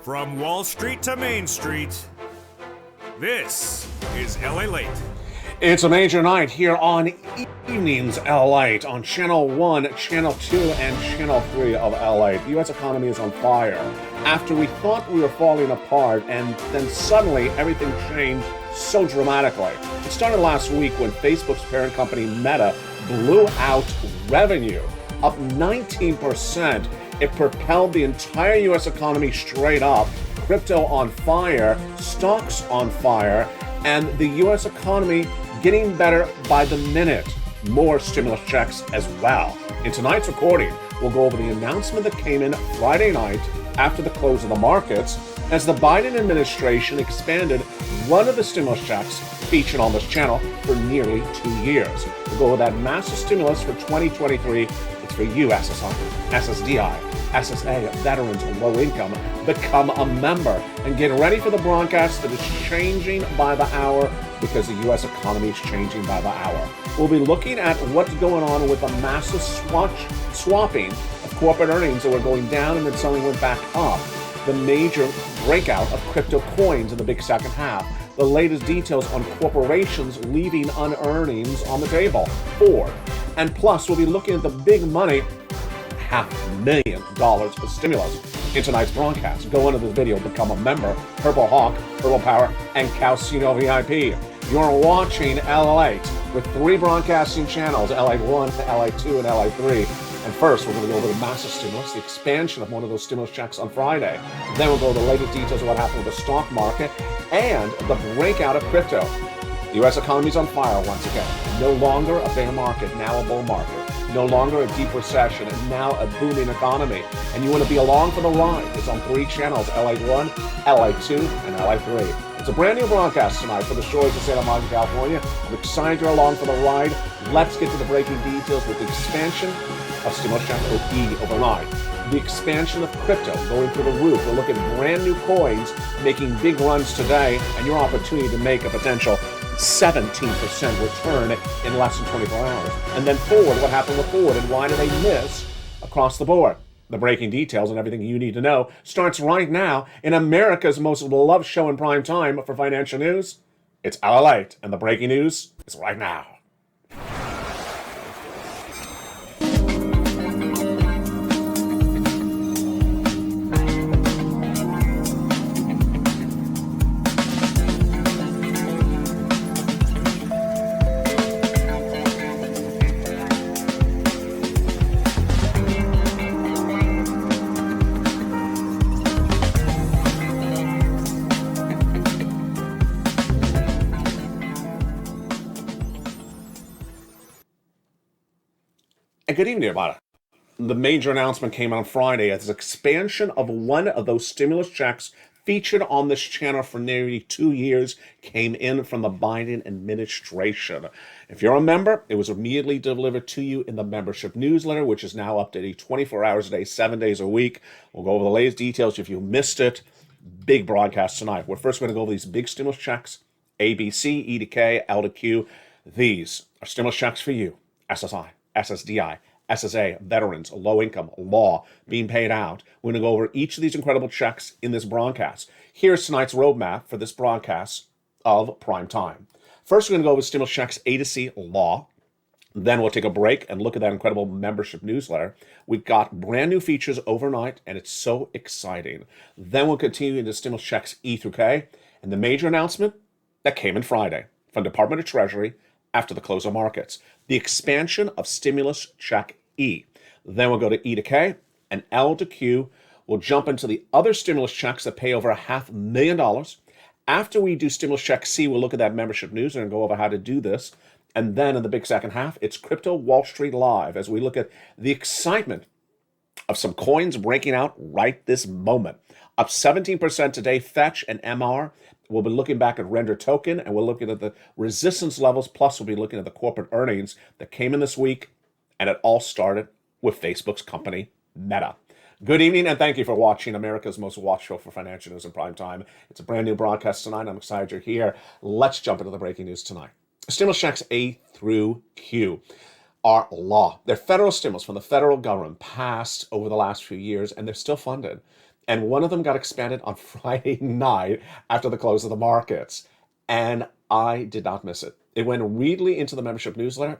From Wall Street to Main Street, this is LA Late. It's a major night here on Evenings LA on Channel 1, Channel 2, and Channel 3 of LA. The U.S. economy is on fire. After we thought we were falling apart, and then suddenly everything changed so dramatically. It started last week when Facebook's parent company Meta blew out revenue, up 19%. It propelled the entire U.S. economy straight up, crypto on fire, stocks on fire, and the U.S. economy getting better by the minute. More stimulus checks as well. In tonight's recording, we'll go over the announcement that came in Friday night after the close of the markets as the Biden administration expanded one of the stimulus checks featured on this channel for nearly 2 years. We'll go over that massive stimulus for 2023. It's for you, SSI, SSDI, SSA, veterans, low income. Become a member and get ready for the broadcast that is changing by the hour because the U.S. economy is changing by the hour. We'll be looking at what's going on with the massive swapping of corporate earnings that were going down and then suddenly went back up. The major breakout of crypto coins in the big second half. The latest details on corporations leaving unearnings on the table. Ford. And plus, we'll be looking at the big money, $500,000 of stimulus in tonight's broadcast. Go into this video, become a member, Purple Hawk, Purple Power, and Calcino VIP. You're watching LA with 3 broadcasting channels, LA1, LA2, and LA3. And first, we're going to go over the massive stimulus, the expansion of one of those stimulus checks on Friday. Then we'll go over the latest details of what happened with the stock market and the breakout of crypto. The U.S. economy is on fire once again. No longer a bear market, now a bull market. No longer a deep recession, and now a booming economy. And you want to be along for the ride. It's on 3 channels, LA1, LA2, and LA3. It's a brand new broadcast tonight for the shores of Santa Monica, California. I'm excited you're along for the ride. Let's get to the breaking details with the expansion of stimulus check OE overnight. The expansion of crypto going through the roof. We'll look at brand new coins making big runs today, and your opportunity to make a potential 17% return in less than 24 hours. And then Ford, what happened with Ford and why did they miss across the board? The breaking details and everything you need to know starts right now in America's most beloved show in prime time for financial news. It's LA Late, and the breaking news is right now. And good evening, everybody. The major announcement came on Friday as expansion of one of those stimulus checks featured on this channel for nearly 2 years came in from the Biden administration. If you're a member, it was immediately delivered to you in the membership newsletter, which is now updated 24 hours a day, 7 days a week. We'll go over the latest details if you missed it. Big broadcast tonight. We're first going to go over these big stimulus checks, A, B, C, E to K, L to Q. These are stimulus checks for you, SSI, SSDI, SSA, veterans, low income, law being paid out. We're going to go over each of these incredible checks in this broadcast. Here's tonight's roadmap for this broadcast of prime time. First, we're going to go over stimulus checks A to C, law. Then we'll take a break and look at that incredible membership newsletter. We've got brand new features overnight, and it's so exciting. Then we'll continue into stimulus checks E through K, and the major announcement that came in Friday from Department of Treasury after the close of markets, the expansion of stimulus check E. Then we'll go to E to K and L to Q. We'll jump into the other stimulus checks that pay over $500,000. After we do stimulus check C, we'll look at that membership news and go over how to do this. And then in the big second half, it's Crypto Wall Street Live as we look at the excitement of some coins breaking out right this moment. Up 17% today, Fetch and MR. We'll be looking back at Render Token, and we'll look at the resistance levels. Plus, we'll be looking at the corporate earnings that came in this week, and it all started with Facebook's company, Meta. Good evening, and thank you for watching America's most watched show for financial news in prime time. It's a brand new broadcast tonight. I'm excited you're here. Let's jump into the breaking news tonight. Stimulus checks A through Q are law. They're federal stimulus from the federal government passed over the last few years, and they're still funded. And one of them got expanded on Friday night after the close of the markets. And I did not miss it. It went immediately into the membership newsletter,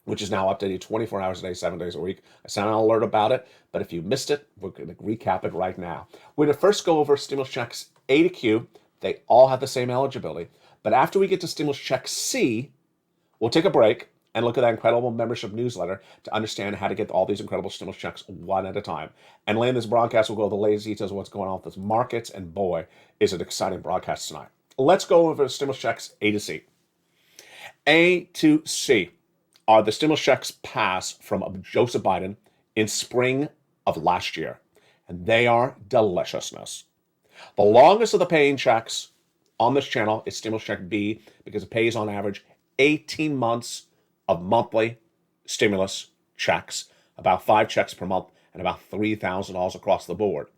which is now updated 24 hours a day, 7 days a week. I sent an alert about it, but if you missed it, we're going to recap it right now. We're going to first go over stimulus checks A to Q. They all have the same eligibility. But after we get to stimulus check C, we'll take a break and look at that incredible membership newsletter to understand how to get all these incredible stimulus checks one at a time. And later in this broadcast, we'll go over the latest details of what's going on with this markets, and boy, is it exciting broadcast tonight. Let's go over stimulus checks A to C. A to C are the stimulus checks passed from Joseph Biden in spring of last year, and they are deliciousness. The longest of the paying checks on this channel is stimulus check B because it pays on average 18 months of monthly stimulus checks, about 5 checks per month and about $3,000 across the board.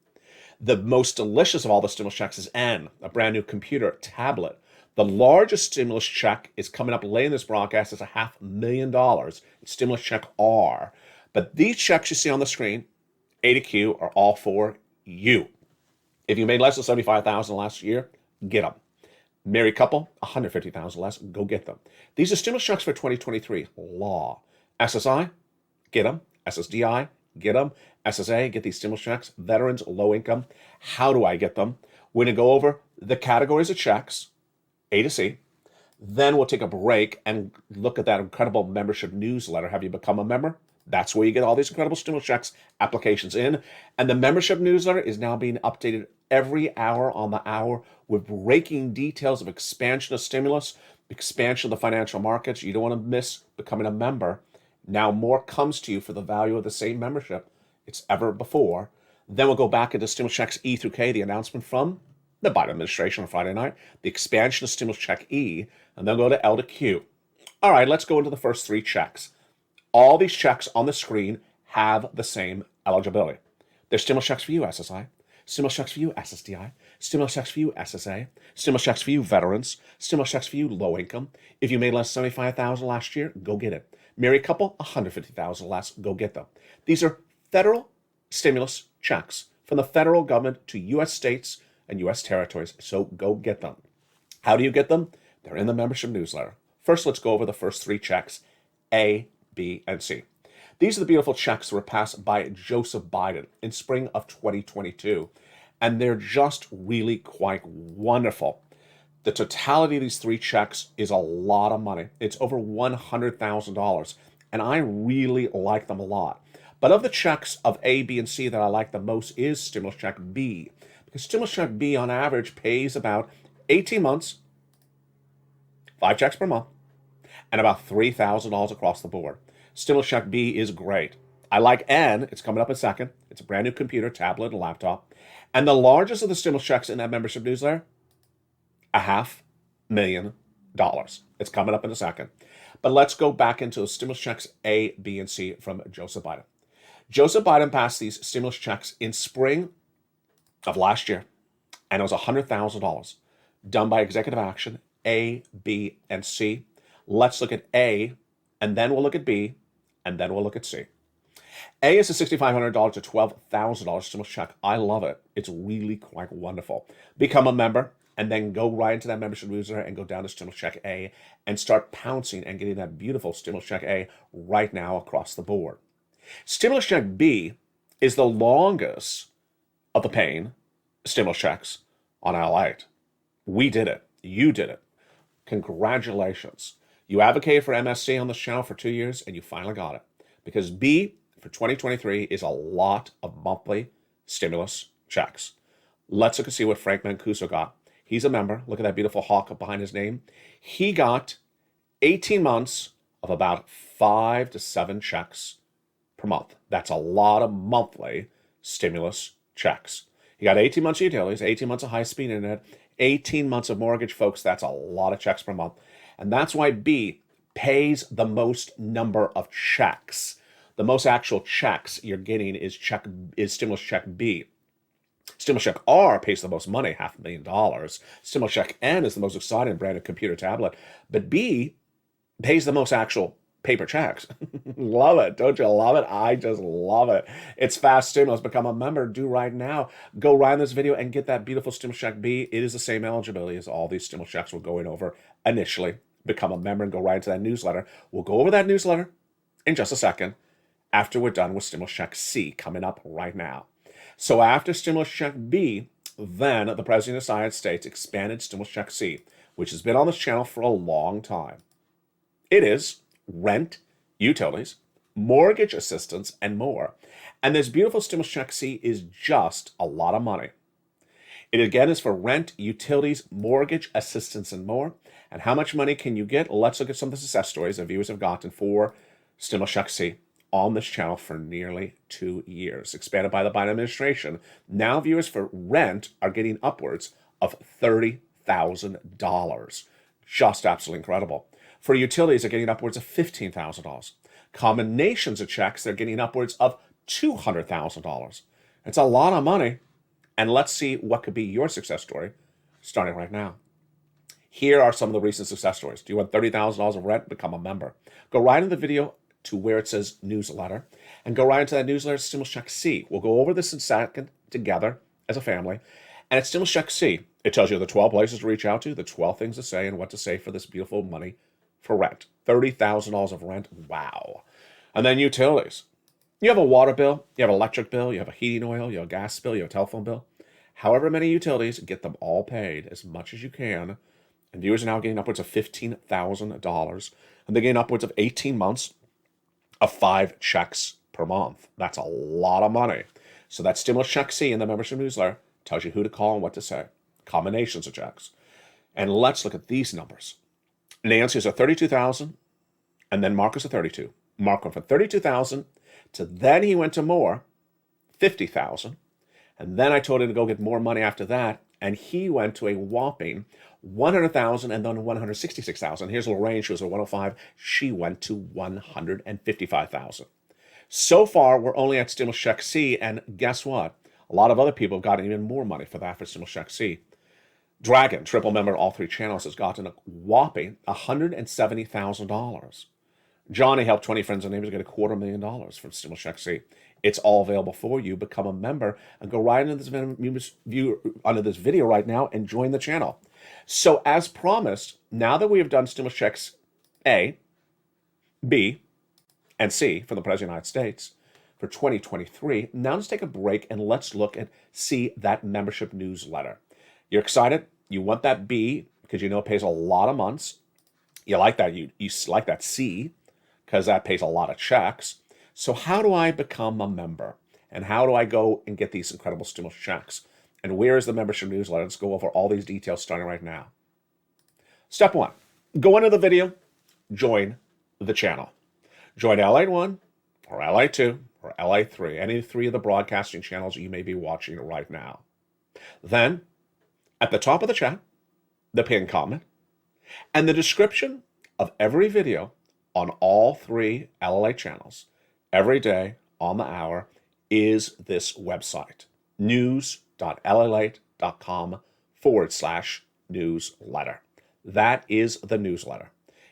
The most delicious of all the stimulus checks is N, a brand new computer tablet. The largest stimulus check is coming up late in this broadcast. It's $500,000. It's stimulus check R. But these checks you see on the screen, A to Q, are all for you. If you made less than $75,000 last year, get them. Married couple, $150,000 less, go get them. These are stimulus checks for 2023. Law. SSI, get them. SSDI, get them. SSA, get these stimulus checks. Veterans, low income. How do I get them? We're going to go over the categories of checks, A to C. Then we'll take a break and look at that incredible membership newsletter. Have you become a member? That's where you get all these incredible stimulus checks applications in. And the membership newsletter is now being updated every hour on the hour with breaking details of expansion of stimulus, expansion of the financial markets. You don't want to miss becoming a member. Now more comes to you for the value of the same membership it's ever before. Then we'll go back into stimulus checks E through K, the announcement from the Biden administration on Friday night, the expansion of stimulus check E, and then go to L to Q. All right, let's go into the first 3 checks. All these checks on the screen have the same eligibility. There's stimulus checks for you, SSI. Stimulus checks for you, SSDI. Stimulus checks for you, SSA. Stimulus checks for you, veterans. Stimulus checks for you, low income. If you made less than $75,000 last year, go get it. Married couple, $150,000 less, go get them. These are federal stimulus checks from the federal government to U.S. states and U.S. territories, so go get them. How do you get them? They're in the membership newsletter. First, let's go over the first 3 checks, A, B, and C. These are the beautiful checks that were passed by Joseph Biden in spring of 2022, and they're just really quite wonderful. The totality of these 3 checks is a lot of money. It's over $100,000, and I really like them a lot. But of the checks of A, B, and C that I like the most is stimulus check B, because stimulus check B on average pays about 18 months, 5 checks per month, and about $3,000 across the board. Stimulus check B is great. I like N. It's coming up in a second. It's a brand new computer, tablet, and laptop. And the largest of the stimulus checks in that membership newsletter, $500,000. It's coming up in a second. But let's go back into the stimulus checks A, B, and C from Joseph Biden. Joseph Biden passed these stimulus checks in spring of last year, and it was $100,000 done by executive action, A, B, and C. Let's look at A, and then we'll look at B, and then we'll look at C. A is a $6,500 to $12,000 stimulus check. I love it. It's really quite wonderful. Become a member, and then go right into that membership newsletter and go down to stimulus check A and start pouncing and getting that beautiful stimulus check A right now across the board. Stimulus check B is the longest of the paying stimulus checks on L8. We did it. You did it. Congratulations. You advocated for MSC on this channel for 2 years, and you finally got it. Because B for 2023 is a lot of monthly stimulus checks. Let's look and see what Frank Mancuso got. He's a member. Look at that beautiful hawk behind his name. He got 18 months of about 5 to 7 checks per month. That's a lot of monthly stimulus checks. He got 18 months of utilities, 18 months of high-speed internet, 18 months of mortgage, folks. That's a lot of checks per month. And that's why B pays the most number of checks. The most actual checks you're getting is stimulus check B. Stimulus check R pays the most money, $500,000. Stimulus check N is the most exciting brand of computer tablet. But B pays the most actual paper checks. Love it. Don't you love it? I just love it. It's fast stimulus. Become a member. Do right now. Go right in this video and get that beautiful stimulus check B. It is the same eligibility as all these stimulus checks we're going over initially. Become a member and go right into that newsletter. We'll go over that newsletter in just a second after we're done with stimulus check C coming up right now. So after stimulus check B, then the President of the United States expanded stimulus check C, which has been on this channel for a long time. It is rent, utilities, mortgage assistance, and more. And this beautiful stimulus check C is just a lot of money. It again is for rent, utilities, mortgage assistance, and more. And how much money can you get? Let's look at some of the success stories that viewers have gotten for stimulus check C on this channel for nearly 2 years. Expanded by the Biden administration. Now viewers for rent are getting upwards of $30,000. Just absolutely incredible. For utilities, they're getting upwards of $15,000. Combinations of checks, they're getting upwards of $200,000. It's a lot of money. And let's see what could be your success story starting right now. Here are some of the recent success stories. Do you want $30,000 of rent? Become a member. Go right in the video to where it says newsletter and go right into that newsletter, Stimulus Check C. We'll go over this in a second together as a family. And it's Stimulus Check C. It tells you the 12 places to reach out to, the 12 things to say, and what to say for this beautiful money for rent. $30,000 of rent. Wow. And then utilities. You have a water bill, you have an electric bill, you have a heating oil, you have a gas bill, you have a telephone bill. However many utilities, get them all paid as much as you can. And viewers are now getting upwards of $15,000. And they're getting upwards of 18 months of 5 checks per month. That's a lot of money. So that Stimulus Check C in the membership newsletter tells you who to call and what to say. Combinations of checks. And let's look at these numbers. Nancy is at 32,000, and then Mark is at 32. Mark went from 32,000 to then he went to more, 50,000. And then I told him to go get more money after that, and he went to a whopping 100,000 and then 166,000. Here's Lorraine, she was at 105. She went to 155,000. So far, we're only at Stimulus Check C, and guess what? A lot of other people have gotten even more money for that for Stimulus Check C. Dragon, triple member of all 3 channels, has gotten a whopping $170,000. Johnny helped 20 friends and neighbors get $250,000 from Stimulus Check C. It's all available for you. Become a member and go right into this video right now and join the channel. So as promised, now that we have done Stimulus Checks A, B, and C for the President of the United States for 2023, now let's take a break and let's look at C, that membership newsletter. You're excited? You want that B because you know it pays a lot of months. You like that. You like that C because that pays a lot of checks. So how do I become a member? And how do I go and get these incredible stimulus checks? And where is the membership newsletter? Let's go over all these details starting right now. Step 1, go into the video, join the channel. Join LA1 or LA2 or LA3, any 3 of the broadcasting channels you may be watching right now. Then, at the top of the chat, the pinned comment, and the description of every video on all 3 LLA channels, every day on the hour, is this website, news.lalate.com/newsletter. That is the newsletter.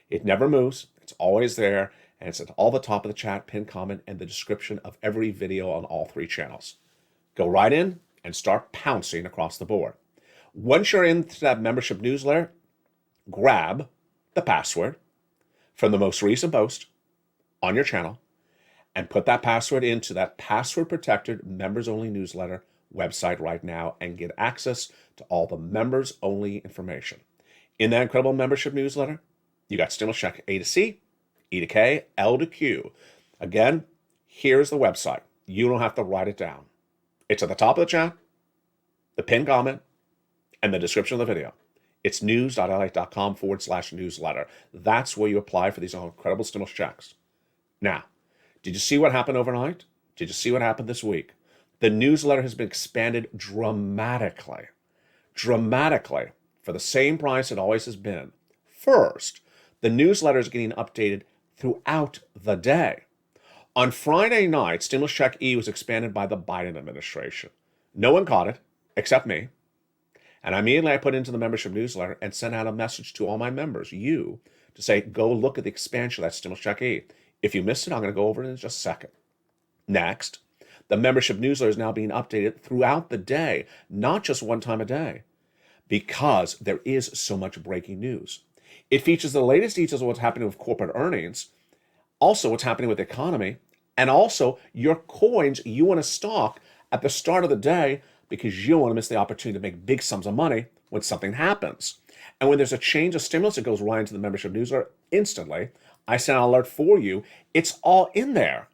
It never moves. It's always there. And it's at all the top of the chat, pinned comment, and the description of every video on all 3 channels. Go right in and start pouncing across the board. Once you're into that membership newsletter, grab the password from the most recent post on your channel and put that password into that password-protected members-only newsletter website right now and get access to all the members-only information. In that incredible membership newsletter, you got Stimulus Check A to C, E to K, L to Q. Again, here's the website. You don't have to write it down. It's at the top of the chat, the pinned comment, and the description of the video. It's news.lalate.com/newsletter. That's where you apply for these incredible stimulus checks. Now, did you see what happened overnight? Did you see what happened this week? The newsletter has been expanded dramatically for the same price it always has been. First, the newsletter is getting updated throughout the day. On Friday night, Stimulus Check E was expanded by the Biden administration. No one caught it except me. And immediately I put into the membership newsletter and sent out a message to all my members, you, to say, go look at the expansion of that stimulus check E. If you missed it, I'm going to go over it in just a second. Next, the membership newsletter is now being updated throughout the day, not just one time a day, because there is so much breaking news. It features the latest details of what's happening with corporate earnings, also what's happening with the economy, and also your coins you want to stock at the start of the day because you don't want to miss the opportunity to make big sums of money when something happens. And when there's a change of stimulus, it goes right into the membership newsletter instantly. I send an alert for you. It's all in there.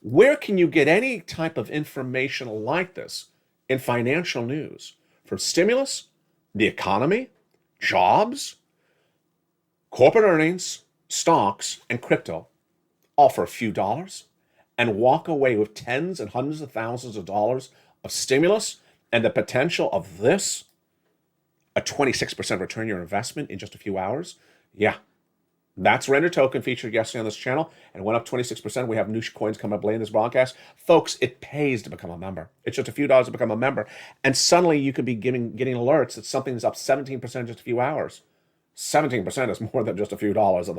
Where can you get any type of information like this in financial news? From stimulus, the economy, jobs, corporate earnings, stocks, and crypto, all for a few dollars, and walk away with tens and hundreds of thousands of dollars of stimulus and the potential of this, a 26% return on your investment in just a few hours. Yeah, that's Render Token featured yesterday on this channel and went up 26%. We have new coins coming up late in this broadcast. Folks, it pays to become a member. It's just a few dollars to become a member. And suddenly you could be getting alerts that something is up 17% in just a few hours. 17% is more than just a few dollars of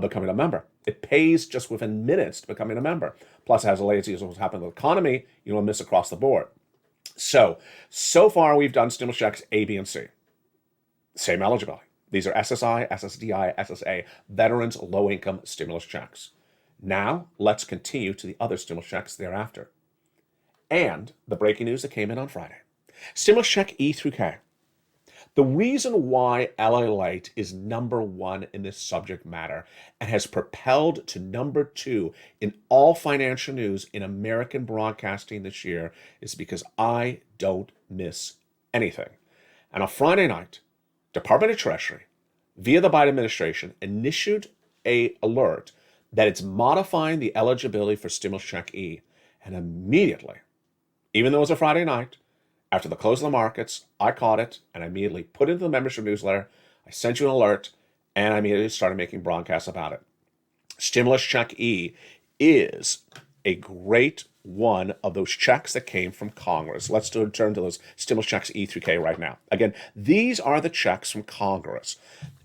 becoming a member. It pays just within minutes to becoming a member. Plus, it has the latest what's happening with the economy. You don't miss across the board. So far we've done stimulus checks A, B, and C. Same eligibility. These are SSI, SSDI, SSA, Veterans Low-Income Stimulus Checks. Now, let's continue to the other stimulus checks thereafter. And the breaking news that came in on Friday. Stimulus check E through K. The reason why LALATE is #1 in this subject matter and has propelled to #2 in all financial news in American broadcasting this year is because I don't miss anything. And on Friday night, Department of Treasury, via the Biden administration, issued an alert that it's modifying the eligibility for stimulus check E. And immediately, even though it was a Friday night, after the close of the markets, I caught it and I immediately put it into the membership newsletter. I sent you an alert and I immediately started making broadcasts about it. Stimulus check E is a great one of those checks that came from Congress. Let's turn to those stimulus checks E through K right now. Again, these are the checks from Congress.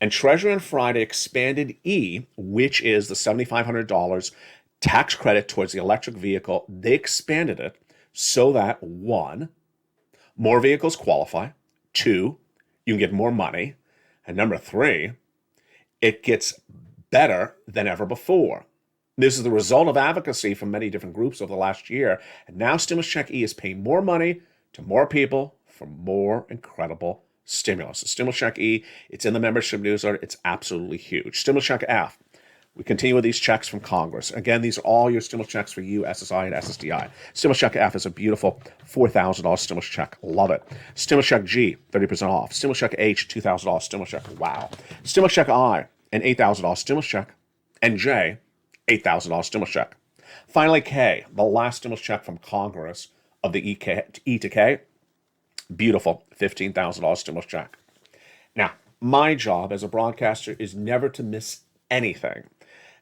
And Treasury on Friday expanded E, which is the $7,500 tax credit towards the electric vehicle. They expanded it so that, one, more vehicles qualify. 2, you can get more money. And number 3, it gets better than ever before. This is the result of advocacy from many different groups over the last year. And now Stimulus Check E is paying more money to more people for more incredible stimulus. The Stimulus Check E, it's in the membership newsletter. It's absolutely huge. Stimulus Check F. We continue with these checks from Congress. Again, these are all your stimulus checks for you, SSI and SSDI. Stimulus Check F is a beautiful $4,000 stimulus check. Love it. Stimulus Check G, 30% off. Stimulus Check H, $2,000 stimulus check. Wow. Stimulus Check I, an $8,000 stimulus check. And J, $8,000 stimulus check. Finally, K, the last stimulus check from Congress of the E to K. Beautiful, $15,000 stimulus check. Now, my job as a broadcaster is never to miss anything.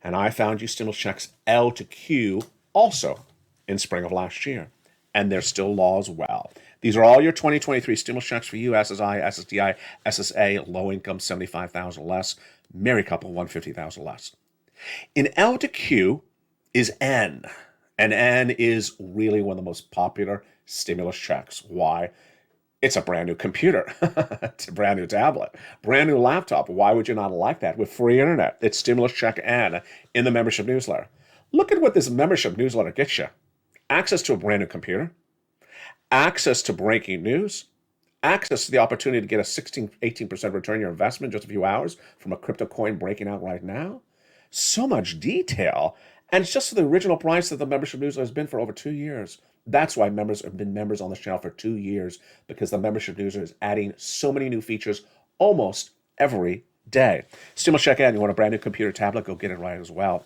And I found you stimulus checks L to Q also in spring of last year. And they're still law as well. These are all your 2023 stimulus checks for you, SSI, SSDI, SSA, low income, 75,000 less, married couple, 150,000 less. In L to Q is N. And N is really one of the most popular stimulus checks. Why? It's a brand new computer. It's a brand new tablet, brand new laptop. Why would you not like that? With free internet, it's Stimulus Check N in the membership newsletter. Look at what this membership newsletter gets you. Access to a brand new computer, access to breaking news, access to the opportunity to get a 18% return on your investment in just a few hours from a crypto coin breaking out right now. So much detail. And it's just for the original price that the membership newsletter has been for over 2 years. That's why members have been members on this channel for 2 years, because the membership newsletter is adding so many new features almost every day. Stimulus Check N, you want a brand new computer tablet, go get it right as well.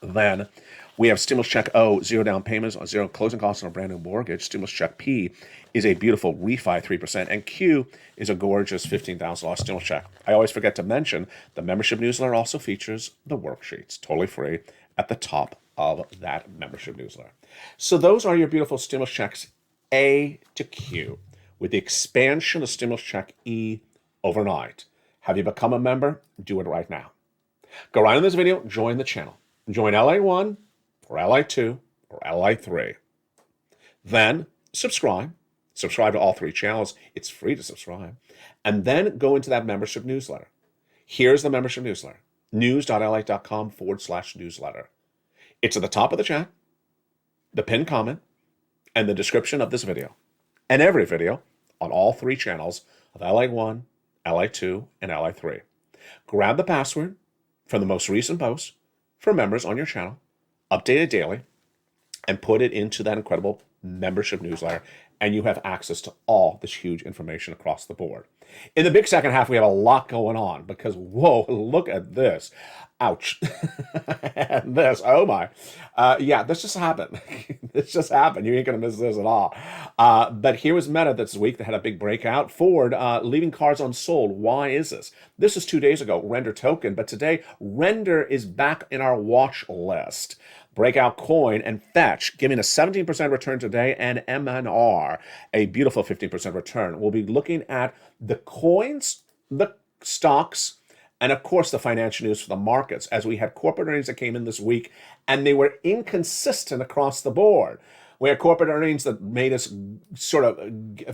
Then we have Stimulus Check O, 0 down payments on 0 closing costs on a brand new mortgage. Stimulus Check P is a beautiful refi 3%. And Q is a gorgeous $15,000 stimulus check. I always forget to mention the membership newsletter also features the worksheets, totally free, at the top of that membership newsletter. So those are your beautiful stimulus checks A to Q, with the expansion of Stimulus Check E overnight. Have you become a member? Do it right now. Go right in this video, join the channel. Join LA1 or LA2 or LA3. Then subscribe. Subscribe to all three channels. It's free to subscribe. And then go into that membership newsletter. Here's the membership newsletter. news.la.com/newsletter. It's at the top of the chat, the pinned comment, and the description of this video. And every video on all three channels of LA1, LA2, and LA3. Grab the password from the most recent post for members on your channel, update it daily, and put it into that incredible membership newsletter, and you have access to all this huge information across the board. In the big second half, we have a lot going on because, whoa, look at this. Ouch. And this, oh my. Yeah, this just happened. This just happened. You ain't going to miss this at all. But here was Meta this week that had a big breakout. Ford leaving cars unsold. Why is this? This is 2 days ago, Render token, but today Render is back in our watch list. Breakout Coin and Fetch giving a 17% return today, and MNR a beautiful 15% return. We'll be looking at the coins, the stocks, and of course the financial news for the markets, as we had corporate earnings that came in this week and they were inconsistent across the board. We had corporate earnings that made us sort of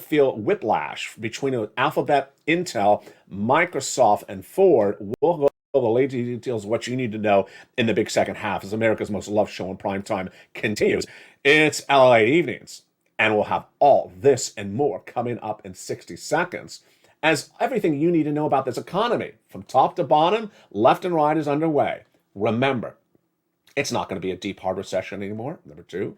feel whiplash between Alphabet, Intel, Microsoft, and Ford. We'll go the latest details of what you need to know in the big second half as America's most loved show in prime time continues. It's LA Evenings, and we'll have all this and more coming up in 60 seconds as everything you need to know about this economy from top to bottom, left and right, is underway. Remember, it's not going to be a deep hard recession anymore. Number two,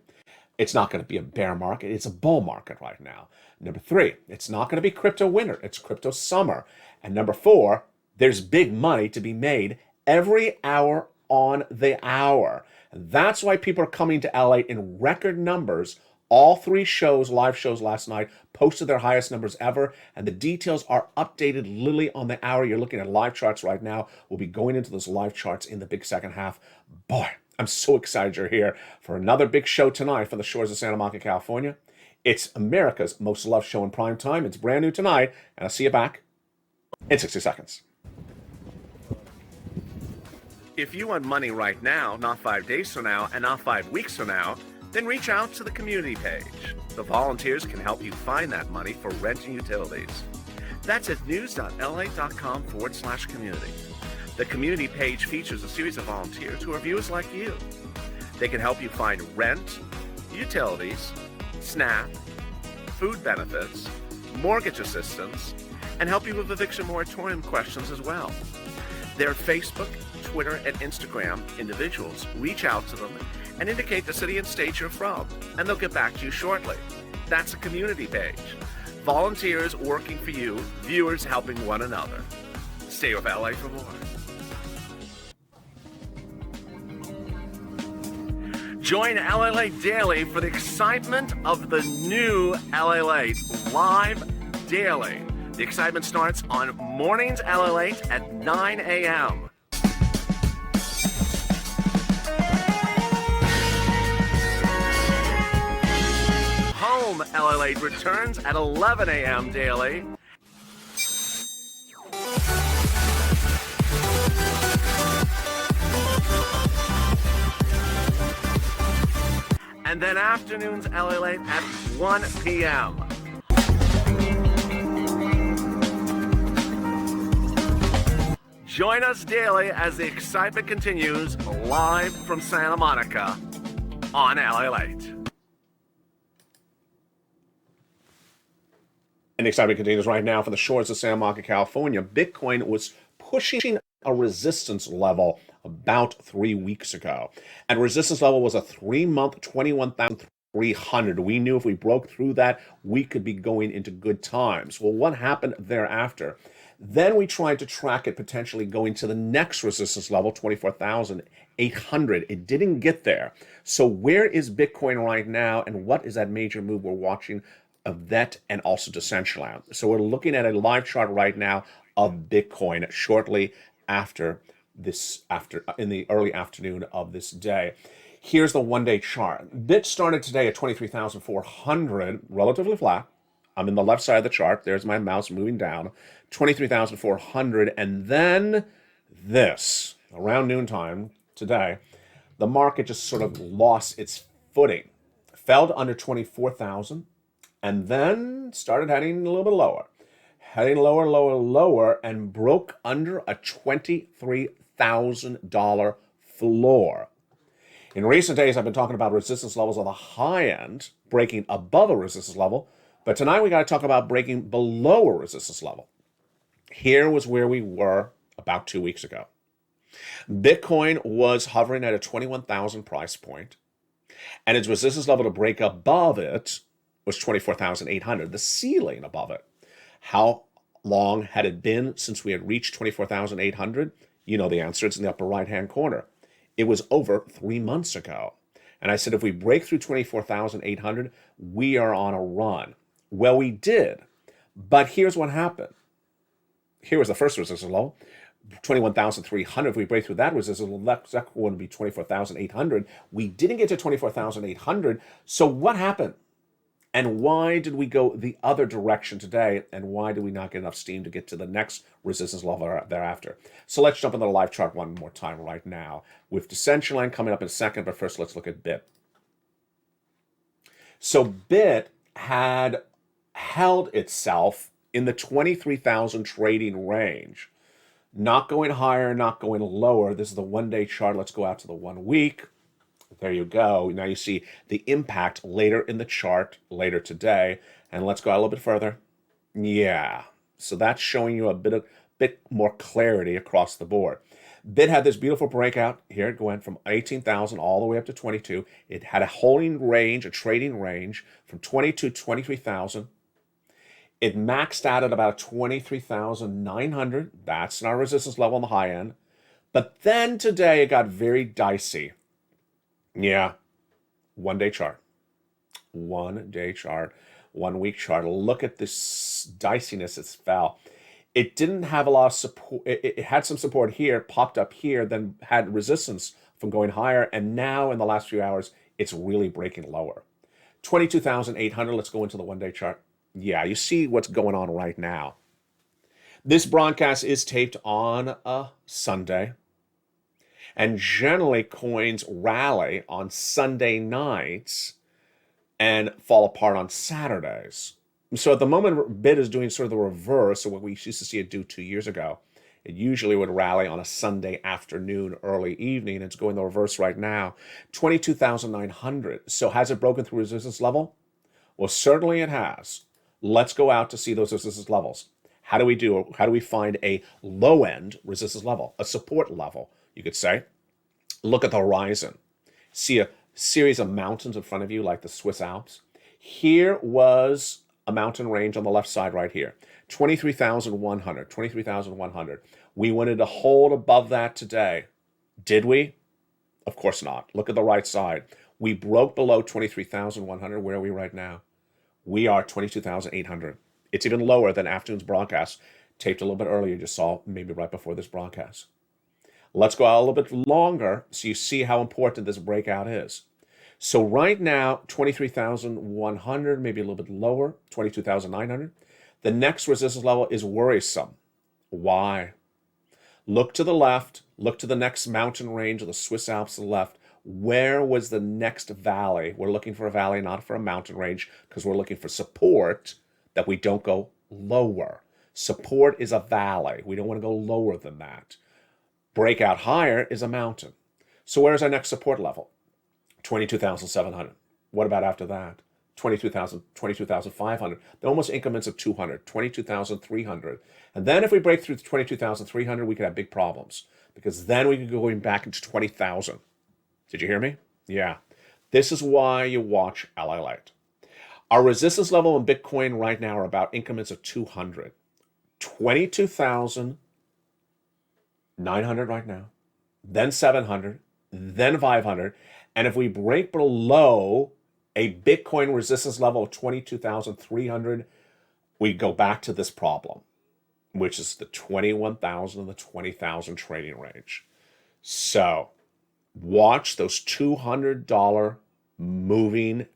it's not going to be a bear market. It's a bull market right now. Number three, it's not going to be crypto winter. It's crypto summer. And number four, there's big money to be made every hour on the hour. And that's why people are coming to LA in record numbers. All three shows, live shows last night, posted their highest numbers ever. And the details are updated literally on the hour. You're looking at live charts right now. We'll be going into those live charts in the big second half. Boy, I'm so excited you're here for another big show tonight from the shores of Santa Monica, California. It's America's most loved show in prime time. It's brand new tonight. And I'll see you back in 60 seconds. If you want money right now, not 5 days from now, and not 5 weeks from now, then reach out to the community page. The volunteers can help you find that money for rent and utilities. That's at news.la.com/community. The community page features a series of volunteers who are viewers like you. They can help you find rent, utilities, SNAP, food benefits, mortgage assistance, and help you with eviction moratorium questions as well. Their Facebook, Twitter, and Instagram individuals reach out to them and indicate the city and state you're from, and they'll get back to you shortly. That's a community page. Volunteers working for you, viewers helping one another. Stay with LA for more. Join LA Daily for the excitement of the new LA live daily. The excitement starts on mornings LA at 9 a.m. Home LA returns at 11 a.m. daily. And then afternoons LA at 1 p.m. Join us daily as the excitement continues live from Santa Monica on LA Late. And the excitement continues right now from the shores of Santa Monica, California. Bitcoin was pushing a resistance level about 3 weeks ago. And resistance level was a 3-month 21,300. We knew if we broke through that, we could be going into good times. Well, what happened thereafter? Then we tried to track it potentially going to the next resistance level, 24,800. It didn't get there. So where is Bitcoin right now, and what is that major move we're watching of that and also Decentraland? So we're looking at a live chart right now of Bitcoin shortly after this, in the early afternoon of this day. Here's the one-day chart. Bit started today at 23,400, relatively flat. I'm in the left side of the chart. There's my mouse moving down, 23,400. And then this, around noontime today, the market just sort of lost its footing, fell to under 24,000, and then started heading a little bit lower. Heading lower, lower, lower, and broke under a $23,000 floor. In recent days, I've been talking about resistance levels on the high end, breaking above a resistance level. But tonight, we got to talk about breaking below a resistance level. Here was where we were about 2 weeks ago. Bitcoin was hovering at a 21,000 price point, and its resistance level to break above it was 24,800, the ceiling above it. How long had it been since we had reached 24,800? You know the answer. It's in the upper right-hand corner. It was over 3 months ago. And I said, if we break through 24,800, we are on a run. Well, we did. But here's what happened. Here was the first resistance level, 21,300. If we break through that resistance level, that's going to be 24,800. We didn't get to 24,800. So what happened? And why did we go the other direction today? And why did we not get enough steam to get to the next resistance level thereafter? So let's jump into the live chart one more time right now, with descension line coming up in a second. But first, let's look at BIT. So BIT had held itself in the 23,000 trading range, not going higher, not going lower. This is the one-day chart. Let's go out to the 1 week. There you go. Now you see the impact later in the chart, later today. And let's go out a little bit further. Yeah. So that's showing you a bit more clarity across the board. BIT had this beautiful breakout here. It went from 18,000 all the way up to 22. It had a holding range, a trading range from 22 to 23,000. It maxed out at about 23,900. That's our resistance level on the high end. But then today it got very dicey. Yeah, one-day chart, 1 week chart. Look at this diciness. It fell. It didn't have a lot of support. It had some support here, popped up here, then had resistance from going higher. And now in the last few hours, it's really breaking lower. 22,800. Let's go into the one-day chart. Yeah, you see what's going on right now. This broadcast is taped on a Sunday. And generally, coins rally on Sunday nights and fall apart on Saturdays. So at the moment, BIT is doing sort of the reverse of what we used to see it do 2 years ago. It usually would rally on a Sunday afternoon, early evening. It's going the reverse right now. 22,900. So has it broken through resistance level? Well, certainly it has. Let's go out to see those resistance levels. How do we do it? How do we find a low-end resistance level, a support level, you could say? Look at the horizon. See a series of mountains in front of you like the Swiss Alps. Here was a mountain range on the left side right here, 23,100, 23,100. We wanted to hold above that today. Did we? Of course not. Look at the right side. We broke below 23,100. Where are we right now? We are 22,800. It's even lower than afternoon's broadcast, taped a little bit earlier. You just saw maybe right before this broadcast. Let's go out a little bit longer so you see how important this breakout is. So right now, 23,100, maybe a little bit lower, 22,900. The next resistance level is worrisome. Why? Look to the left, look to the next mountain range of the Swiss Alps to the left. Where was the next valley? We're looking for a valley, not for a mountain range, because we're looking for support that we don't go lower. Support is a valley. We don't want to go lower than that. Breakout higher is a mountain. So where's our next support level? 22,700. What about after that? 22,000, 22,500. They're almost increments of 200, 22,300. And then if we break through 22,300, we could have big problems, because then we could go going back into 20,000. Did you hear me? Yeah. This is why you watch LALATE. Our resistance level in Bitcoin right now are about increments of 200. 22,900 right now, then 700, then 500. And if we break below a Bitcoin resistance level of 22,300, we go back to this problem, which is the 21,000 and the 20,000 trading range. So watch those $200 moving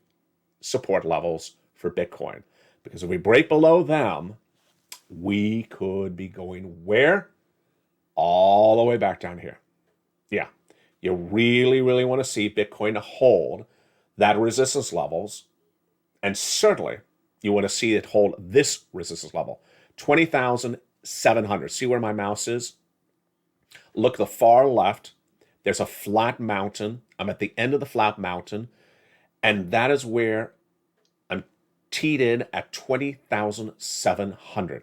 support levels for Bitcoin. Because if we break below them, we could be going where? All the way back down here. Yeah. You really, really want to see Bitcoin to hold that resistance levels. And certainly you want to see it hold this resistance level, 20,700. See where my mouse is? Look to the far left. There's a flat mountain. I'm at the end of the flat mountain. And that is where I'm teed in at 20,700.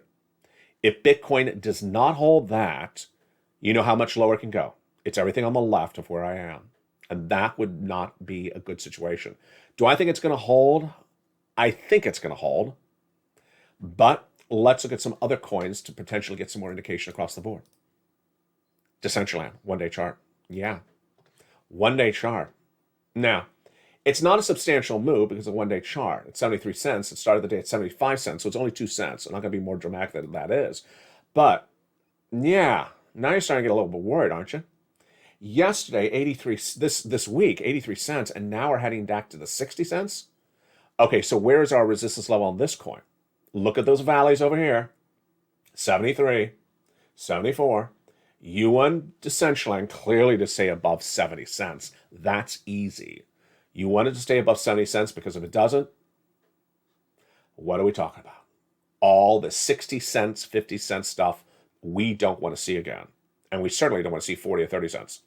If Bitcoin does not hold that, you know how much lower it can go. It's everything on the left of where I am. And that would not be a good situation. Do I think it's going to hold? I think it's going to hold. But let's look at some other coins to potentially get some more indication across the board. Decentraland, one-day chart. Yeah, one-day chart. Now, it's not a substantial move because of one-day chart. It's 73 cents. It started the day at 75 cents, so it's only 2 cents. It's not going to be more dramatic than that is. But, yeah, now you're starting to get a little bit worried, aren't you? Yesterday, 83, this week, 83 cents, and now we're heading back to the 60 cents? Okay, so where is our resistance level on this coin? Look at those valleys over here. 73, 74. You want Decentraland clearly to stay above 70 cents. That's easy. You want it to stay above 70 cents because if it doesn't, what are we talking about? All the 60 cents, 50 cent stuff we don't want to see again. And we certainly don't want to see 40 or 30 cents.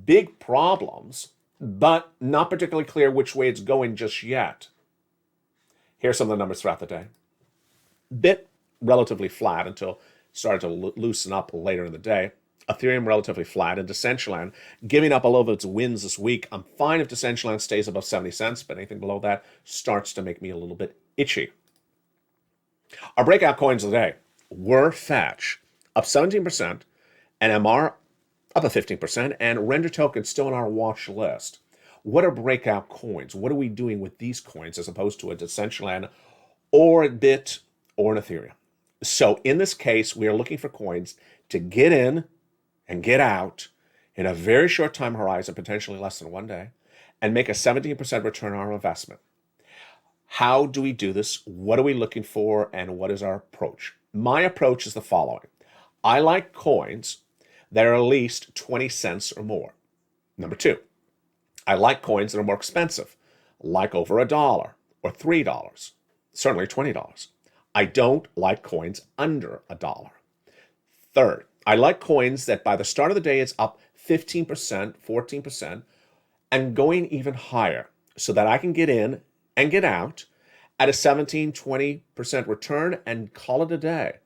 Big problems, but not particularly clear which way it's going just yet. Here's some of the numbers throughout the day. Bit relatively flat until it started to loosen up later in the day. Ethereum relatively flat, and Decentraland giving up a little of its wins this week. I'm fine if Decentraland stays above 70 cents, but anything below that starts to make me a little bit itchy. Our breakout coins of the day were Fetch, up 17%, NMR up a 15%, and Render Token still on our watch list. What are breakout coins? What are we doing with these coins as opposed to a Decentraland or a Bit or an Ethereum? So in this case, we are looking for coins to get in and get out in a very short time horizon, potentially less than 1 day, and make a 17% return on our investment. How do we do this? What are we looking for? And what is our approach? My approach is the following. I like coins that are at least 20 cents or more. Number two, I like coins that are more expensive, like over $1 or $3, certainly $20. I don't like coins under $1. Third, I like coins that by the start of the day is up 15%, 14%, and going even higher so that I can get in and get out at a 17, 20% return and call it a day.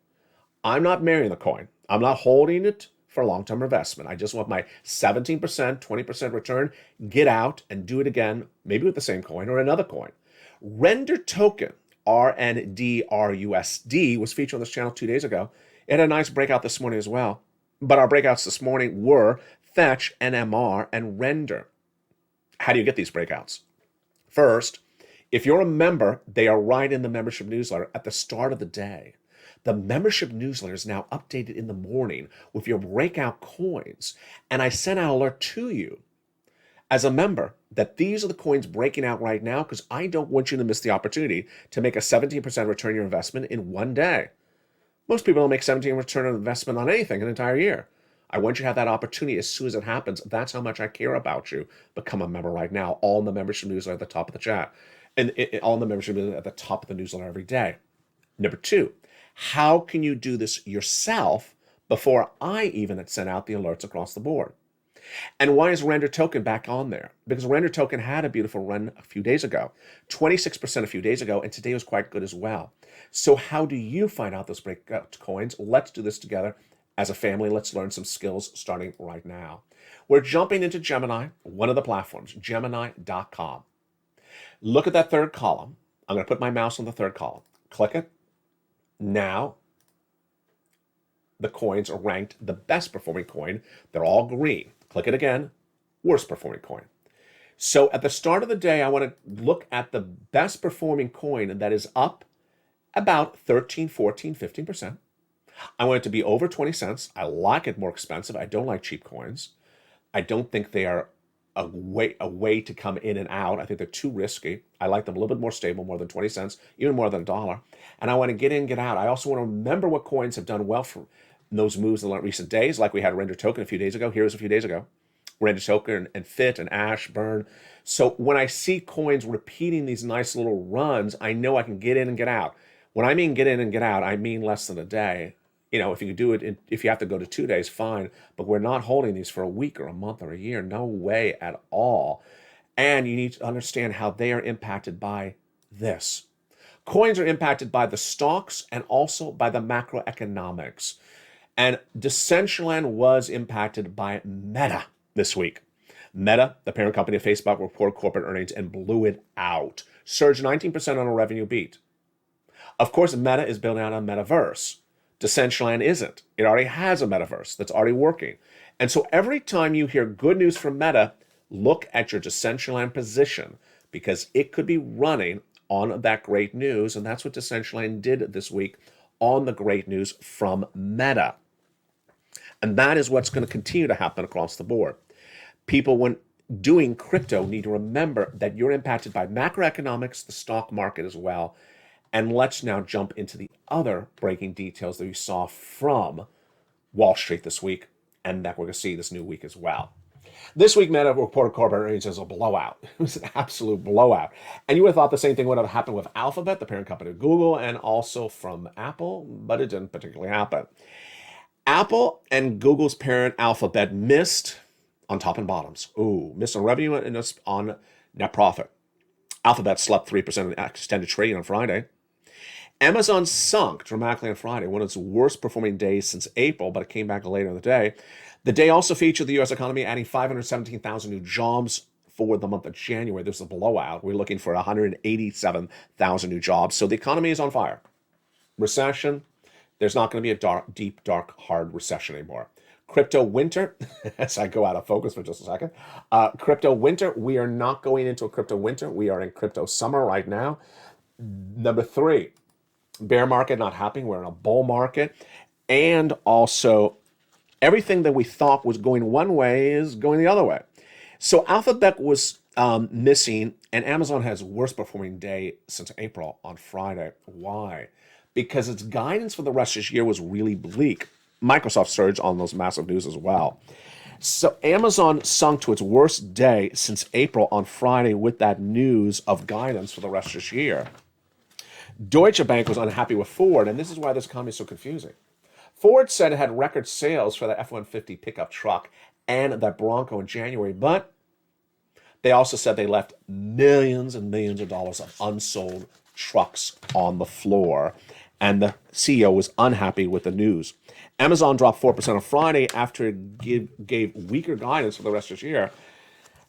I'm not marrying the coin. I'm not holding it for long-term investment. I just want my 17%, 20% return, get out and do it again, maybe with the same coin or another coin. Render Token, RNDRUSD, was featured on this channel 2 days ago. It had a nice breakout this morning as well. But our breakouts this morning were Fetch, NMR, and Render. How do you get these breakouts? First, if you're a member, they are right in the membership newsletter at the start of the day. The membership newsletter is now updated in the morning with your breakout coins. And I sent out an alert to you as a member that these are the coins breaking out right now because I don't want you to miss the opportunity to make a 17% return on your investment in 1 day. Most people don't make 17% return on investment on anything an entire year. I want you to have that opportunity as soon as it happens. That's how much I care about you. Become a member right now. All in the membership newsletter at the top of the chat. And all in the membership newsletter at the top of the newsletter every day. Number two, how can you do this yourself before I even had sent out the alerts across the board? And why is Render Token back on there? Because Render Token had a beautiful run a few days ago, 26% a few days ago, and today was quite good as well. So how do you find out those breakout coins? Let's do this together as a family. Let's learn some skills starting right now. We're jumping into Gemini, one of the platforms, Gemini.com. Look at that third column. I'm going to put my mouse on the third column. Click it. Now, the coins are ranked the best performing coin. They're all green. Click it again. Worst performing coin. So at the start of the day, I want to look at the best performing coin that is up about 13, 14, 15%. I want it to be over 20 cents. I like it more expensive. I don't like cheap coins. I don't think they are way to come in and out. I think they're too risky. I like them a little bit more stable, more than 20 cents, even more than $1. And I want to get in, get out. I also want to remember what coins have done well for those moves in the recent days, like we had Render Token a few days ago. Here's a few days ago. Render Token and Fit and Ash, Burn. So when I see coins repeating these nice little runs, I know I can get in and get out. When I mean get in and get out, I mean less than a day. If you can do it, if you have to go to 2 days, fine. But we're not holding these for a week or a month or a year. No way at all. And you need to understand how they are impacted by this. Coins are impacted by the stocks and also by the macroeconomics. And Decentraland was impacted by Meta this week. Meta, the parent company of Facebook, reported corporate earnings and blew it out. Surged 19% on a revenue beat. Of course, Meta is building out a metaverse. Decentraland isn't. It already has a metaverse that's already working. And so every time you hear good news from Meta, look at your Decentraland position because it could be running on that great news. And that's what Decentraland did this week on the great news from Meta. And that is what's going to continue to happen across the board. People, when doing crypto, need to remember that you're impacted by macroeconomics, the stock market as well. And let's now jump into the other breaking details that we saw from Wall Street this week and that we're going to see this new week as well. This week, Meta reported corporate earnings as a blowout. It was an absolute blowout. And you would have thought the same thing would have happened with Alphabet, the parent company of Google, and also from Apple, but it didn't particularly happen. Apple and Google's parent Alphabet missed on top and bottoms. Missed on revenue and on net profit. Alphabet slept 3% in extended trading on Friday. Amazon sunk dramatically on Friday, one of its worst performing days since April, but it came back later in the day. The day also featured the U.S. economy adding 517,000 new jobs for the month of January. This is a blowout. We're looking for 187,000 new jobs. So the economy is on fire. Recession, there's not going to be a deep, dark, hard recession anymore. Crypto winter, as I go out of focus for just a second. Crypto winter, we are not going into a crypto winter. We are in crypto summer right now. Number 3, bear market not happening. We're in a bull market. And also, everything that we thought was going one way is going the other way. So Alphabet was missing, and Amazon has worst performing day since April on Friday. Why? Because its guidance for the rest of this year was really bleak. Microsoft surged on those massive news as well. So Amazon sunk to its worst day since April on Friday with that news of guidance for the rest of this year. Deutsche Bank was unhappy with Ford, and this is why this economy is so confusing. Ford said it had record sales for the F-150 pickup truck and that Bronco in January, but they also said they left millions and millions of dollars of unsold trucks on the floor, and the CEO was unhappy with the news. Amazon dropped 4% on Friday after it gave weaker guidance for the rest of this year.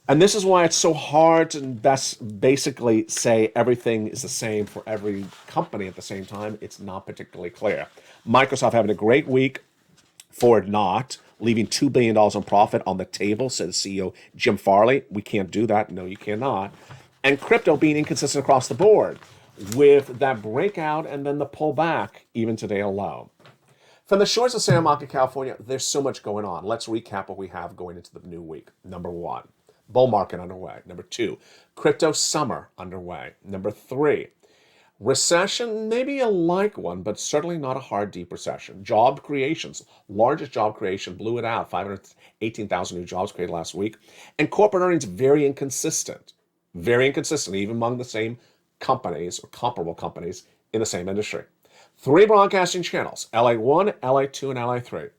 And this is why it's so hard to basically say everything is the same for every company at the same time. It's not particularly clear. Microsoft having a great week, Ford not, leaving $2 billion in profit on the table, said CEO Jim Farley. We can't do that. No, you cannot. And crypto being inconsistent across the board with that breakout and then the pullback, even today alone. From the shores of Santa Monica, California, there's so much going on. Let's recap what we have going into the new week. Number 1, bull market underway. Number 2, crypto summer underway. Number 3, recession, maybe a light one, but certainly not a hard, deep recession. Job creations, largest job creation, blew it out. 518,000 new jobs created last week. And corporate earnings, very inconsistent, even among the same companies or comparable companies in the same industry. 3 broadcasting channels, LA1, LA2, and LA3.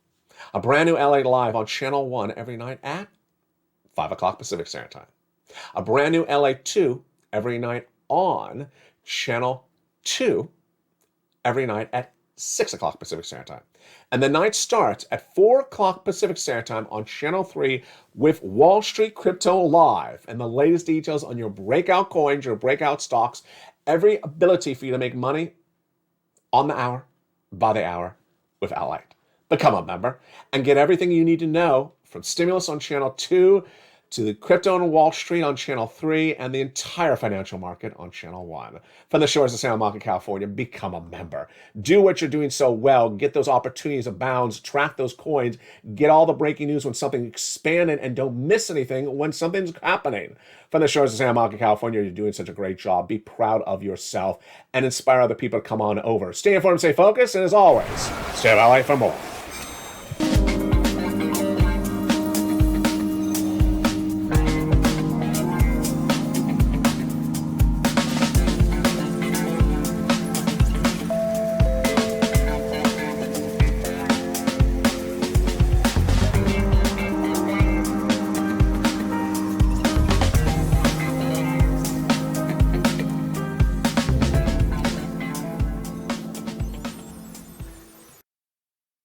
A brand new LA Live on Channel 1 every night at 5 o'clock Pacific Standard Time. A brand new LA2 every night on Channel 2 every night at 6 o'clock Pacific Standard Time. And the night starts at 4 o'clock Pacific Standard Time on Channel 3 with Wall Street Crypto Live and the latest details on your breakout coins, your breakout stocks, every ability for you to make money on the hour, by the hour, with Light. Become a member and get everything you need to know from Stimulus on Channel 2 to the crypto and Wall Street on Channel 3 and the entire financial market on Channel 1. From the shores of Santa Monica, California, become a member. Do what you're doing so well. Get those opportunities abounds. Track those coins. Get all the breaking news when something's expanding, and don't miss anything when something's happening. From the shores of Santa Monica, California, you're doing such a great job. Be proud of yourself and inspire other people to come on over. Stay informed, stay focused, and as always, stay out of LA for more.